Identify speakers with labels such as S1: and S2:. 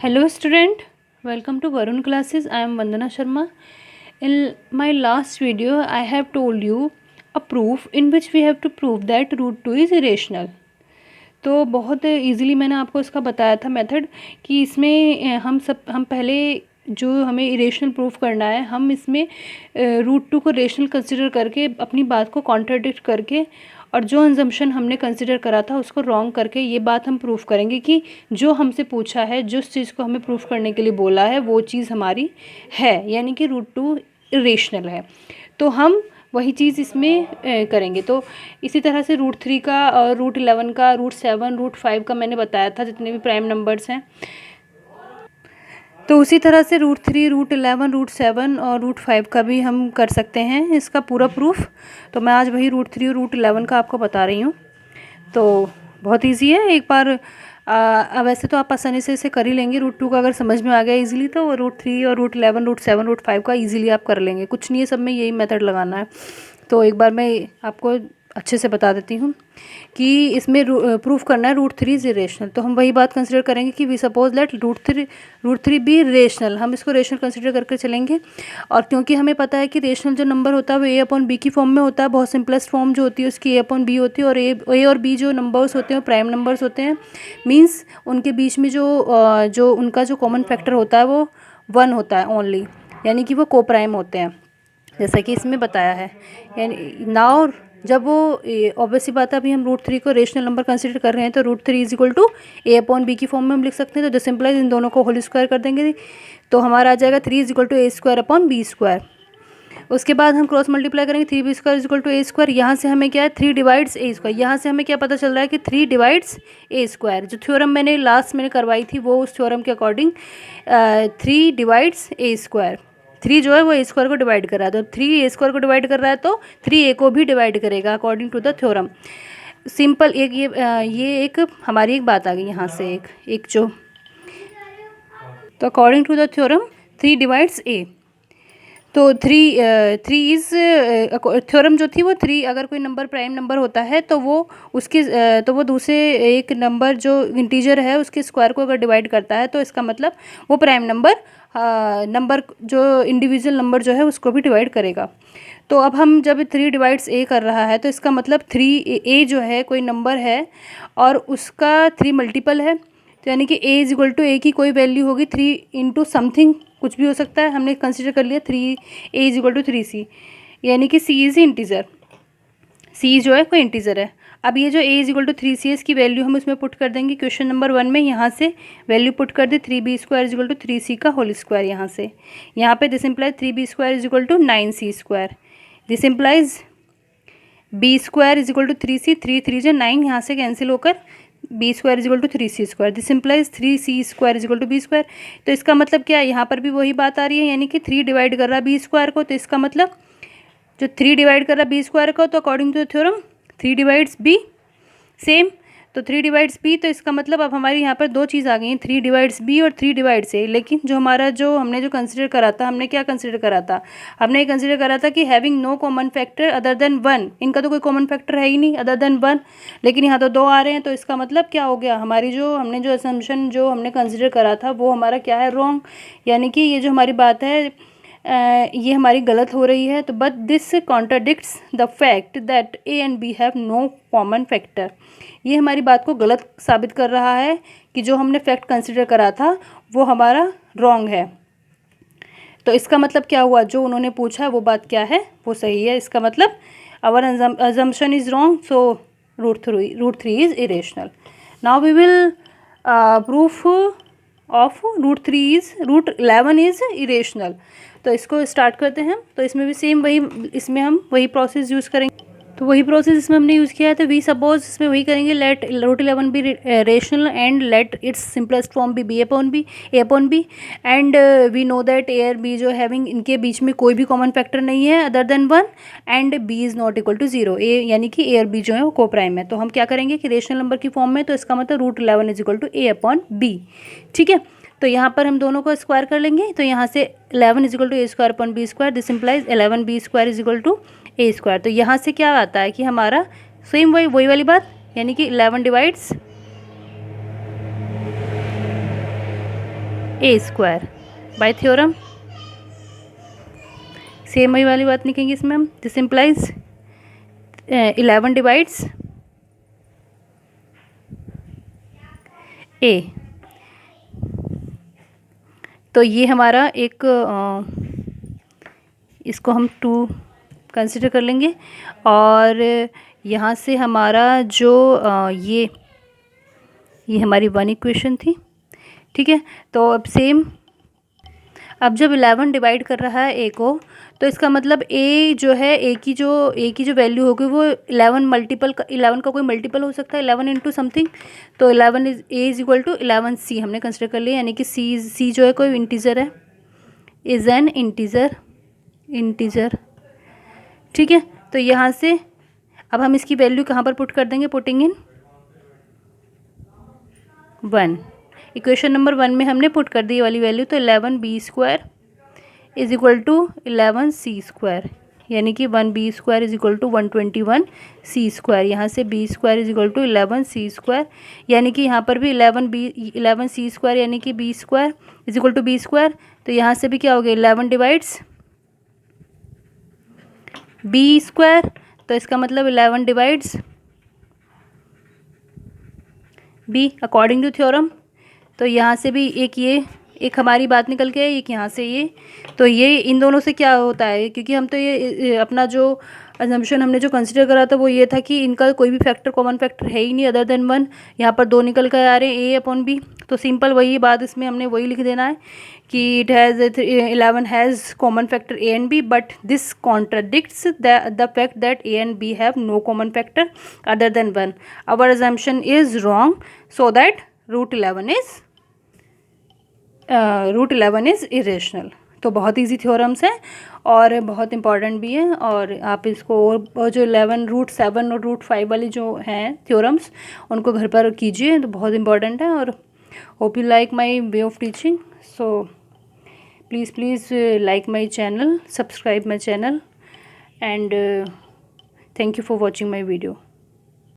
S1: Hello student, welcome to Varun classes. I am Vandana Sharma. In my last video I have told you a proof in which we have to prove that root 2 is irrational. तो बहुत easily मैंने आपको इसका बताया था method कि इसमें हम पहले जो हमें इरेशनल प्रूफ करना है हम इसमें रूट 2 को रेशनल कंसिडर करके अपनी बात को कॉन्ट्राडिक्ट करके और जो अजम्पशन हमने कंसिडर करा था उसको रॉन्ग करके ये बात हम प्रूफ करेंगे कि जो हमसे पूछा है जिस चीज़ को हमें प्रूफ करने के लिए बोला है वो चीज़ हमारी है, यानी कि रूट 2 इरेशनल है। तो हम वही चीज़ इसमें करेंगे। तो इसी तरह से रूट 3 का और रूट 11 का, रूट 7, रूट 5 का मैंने बताया था जितने भी प्राइम नंबर्स हैं। तो उसी तरह से रूट 3, रूट 11, रूट 7 और रूट 5 का भी हम कर सकते हैं इसका पूरा प्रूफ। तो मैं आज वही रूट 3 और रूट 11 का आपको बता रही हूँ। तो बहुत इजी है, एक बार वैसे तो आप आसानी से इसे कर ही लेंगे। रूट 2 का अगर समझ में आ गया इजीली तो रूट 3 और रूट 11, रूट 7, रूट 5 का इजीली आप कर लेंगे। कुछ नहीं है, सब में यही मेथड लगाना है। तो एक बार मैं आपको अच्छे से बता देती हूँ कि इसमें प्रूफ करना है रूट 3 इज इरेशनल। तो हम वही बात कंसिडर करेंगे कि we suppose let root three be rational. हम इसको रेशनल कंसिडर करके चलेंगे। और क्योंकि हमें पता है कि रेशनल जो नंबर होता है वो ए अपॉन बी की फॉर्म में होता है, बहुत सिंपलेस्ट फॉर्म जो होती है उसकी ए अपॉन बी होती है। और ए और बी जो नंबर्स होते हैं वो प्राइम नंबर्स होते हैं। मीन्स उनके बीच में जो उनका जो कॉमन फैक्टर होता है वो 1 होता है ओनली, यानी कि वो को प्राइम होते हैं, जैसा कि इसमें बताया है। यानी नाउ जब वो ऑब्वियस सी बात है, अभी हम रूट 3 को रेशनल नंबर कंसिडर कर रहे हैं तो root 3 is equal to a upon b की फॉर्म में हम लिख सकते हैं। तो सिंपलाइज इन दोनों को होल स्क्वायर कर देंगे तो हमारा आ जाएगा 3 is equal to a square upon b square. उसके बाद हम क्रॉस मल्टीप्लाई करेंगे, 3b square is equal to a square. यहाँ से हमें क्या है, 3 डिवाइड्स ए स्क्वायर। यहाँ से हमें क्या पता चल रहा है कि 3 डिवाइड्स ए स्क्वायर। जो थ्योरम मैंने लास्ट में करवाई थी वो उस थ्योरम के अकॉर्डिंग 3 डिवाइड्स ए स्क्वायर। 3 जो है वो ए स्क्वायर को डिवाइड कर रहा है, तो 3 ए स्क्वायर को डिवाइड कर रहा है तो 3 ए को भी डिवाइड करेगा according to the theorem. Simple एक ये एक हमारी एक बात आ गई यहाँ से, एक जो, तो according to the theorem 3 divides a. तो थ्री इज़ थ्योरम जो थी वो 3, अगर कोई नंबर प्राइम नंबर होता है तो वो दूसरे एक नंबर जो इंटीजर है उसके स्क्वायर को अगर डिवाइड करता है तो इसका मतलब वो प्राइम नंबर जो इंडिविजुअल नंबर जो है उसको भी डिवाइड करेगा। तो अब हम जब 3 डिवाइड्स ए कर रहा है तो इसका मतलब 3 ए जो है कोई नंबर है और उसका 3 मल्टीपल है, तो यानी कि ए इज इक्वल टू ए की कोई वैल्यू होगी 3 इंटू समथिंग, कुछ भी हो सकता है। हमने कंसिडर कर लिया 3 ए इज इक्वल टू 3c, यानी कि सी इज़ इंटीजर, सी जो है कोई इंटीजर है। अब ये जो ए इज इक्वल टू 3c इसकी वैल्यू हम उसमें पुट कर देंगे क्वेश्चन नंबर 1 में। यहाँ से वैल्यू पुट कर दी 3b square is equal to 3c का होल स्क्वायर। यहाँ पे this implies 3b square is equal to 9c square. This implies b square is equal to 3c, 3 3 जो 9, यहाँ से कैंसिल होकर b square is equal to 3c square. This implies 3c square is equal to b square. तो इसका मतलब क्या है, यहाँ पर भी वही बात आ रही है, यानी कि 3 डिवाइड कर रहा है बी स्क्वायर को, तो इसका मतलब जो 3 डिवाइड कर रहा है बी स्क्वायर को, तो according to the theorem 3 divides b same, तो 3 डिवाइड्स बी। तो इसका मतलब अब हमारी यहाँ पर दो चीज़ आ गई हैं, 3 डिवाइड्स बी और 3 डिवाइड्स ए। लेकिन हमने जो कंसिडर करा था, हमने क्या कंसिडर करा था, हमने ये कंसिडर करा था कि having no common factor other than 1। इनका तो कोई कॉमन फैक्टर है ही नहीं अदर देन 1, लेकिन यहाँ तो 2 आ रहे हैं। तो इसका मतलब क्या हो गया, हमने जो असम्पशन जो हमने कंसिडर करा था वो हमारा क्या है, रॉन्ग। यानी कि ये जो हमारी बात है ये हमारी गलत हो रही है। तो but this contradicts the fact that a and b have no common factor. ये हमारी बात को गलत साबित कर रहा है कि जो हमने फैक्ट कंसिडर करा था वो हमारा रॉन्ग है। तो इसका मतलब क्या हुआ, जो उन्होंने पूछा वो बात क्या है, वो सही है। इसका मतलब our assumption is wrong, so root three is irrational. Now we will proof of root 11 is irrational. तो इसको स्टार्ट करते हैं। तो इसमें भी सेम इसमें हम वही प्रोसेस यूज़ करेंगे। तो वही प्रोसेस इसमें हमने यूज़ किया है। तो वी सपोज इसमें वही करेंगे, let root 11 b rational and let its simplest form be a upon b and we know that a और बी जो हैविंग, इनके बीच में कोई भी कॉमन फैक्टर नहीं है other than 1 and b is not equal to 0। A यानी कि ए और बी जो है वो को प्राइम है। तो हम क्या करेंगे कि रेशनल नंबर की फॉर्म में, तो इसका मतलब root 11 is equal to a upon b. ठीक है, तो यहाँ पर हम दोनों को स्क्वायर कर लेंगे। तो यहाँ से 11 is equal to a square upon b square. This implies 11 b square is equal to a square. तो यहाँ से क्या आता है कि हमारा सेम वही वाली बात, यानी कि 11 divides A square by theorem. Same वही वाली बात लिखेंगे इसमें हम। This implies 11 divides a. तो ये हमारा एक इसको हम 2 कंसिडर कर लेंगे। और यहाँ से हमारा जो ये हमारी 1 इक्वेशन थी, ठीक है। तो अब सेम, अब जब 11 डिवाइड कर रहा है ए को, तो इसका मतलब ए जो है ए की जो वैल्यू होगी वो 11 मल्टीपल का, 11 का कोई मल्टीपल हो सकता है 11 इंटू समथिंग। तो 11 is a is equal to 11 c हमने कंसिडर कर लिया, यानी कि सी जो है कोई इंटीजर है, इज़ एन इंटीजर, ठीक है। तो यहाँ से अब हम इसकी वैल्यू कहाँ पर पुट कर देंगे, पुटिंग इन 1। इक्वेशन नंबर 1 में हमने पुट कर दी ये वाली वैल्यू। तो 11 b square is equal to 11 c square, यानी कि 1 b square is equal to 121 c square. यहाँ से b square is equal to 11 c square, यानी कि यहाँ पर भी 11 सी स्क्वायर यानी कि b square is equal to b square. तो यहाँ से भी क्या हो गया, 11 डिवाइड्स बी स्क्वायर, तो इसका मतलब 11 divides b according to theorem. तो यहाँ से भी एक हमारी बात निकल के एक यहाँ से ये, तो ये इन दोनों से क्या होता है, क्योंकि हम तो ये अपना जो अजम्पशन हमने जो कंसिडर करा था वो ये था कि इनका कोई भी फैक्टर कॉमन फैक्टर है ही नहीं अदर देन 1। यहाँ पर 2 निकल कर आ रहे हैं, ए अपॉन बी। तो सिंपल वही बात इसमें हमने वही लिख देना है कि it has 11 has common factor a and b, but this contradicts the fact that a and b have no common factor other than 1। Our assumption is wrong, so that root 11 is irrational. तो बहुत easy theorems हैं और बहुत important भी है। और आप इसको और जो 11 रूट 7 और रूट 5 वाली जो हैं थ्योरम्स उनको घर पर कीजिए, तो बहुत इंपॉर्टेंट है। और hope you like my way of teaching, so please like my channel, subscribe my channel, and thank you for watching my video.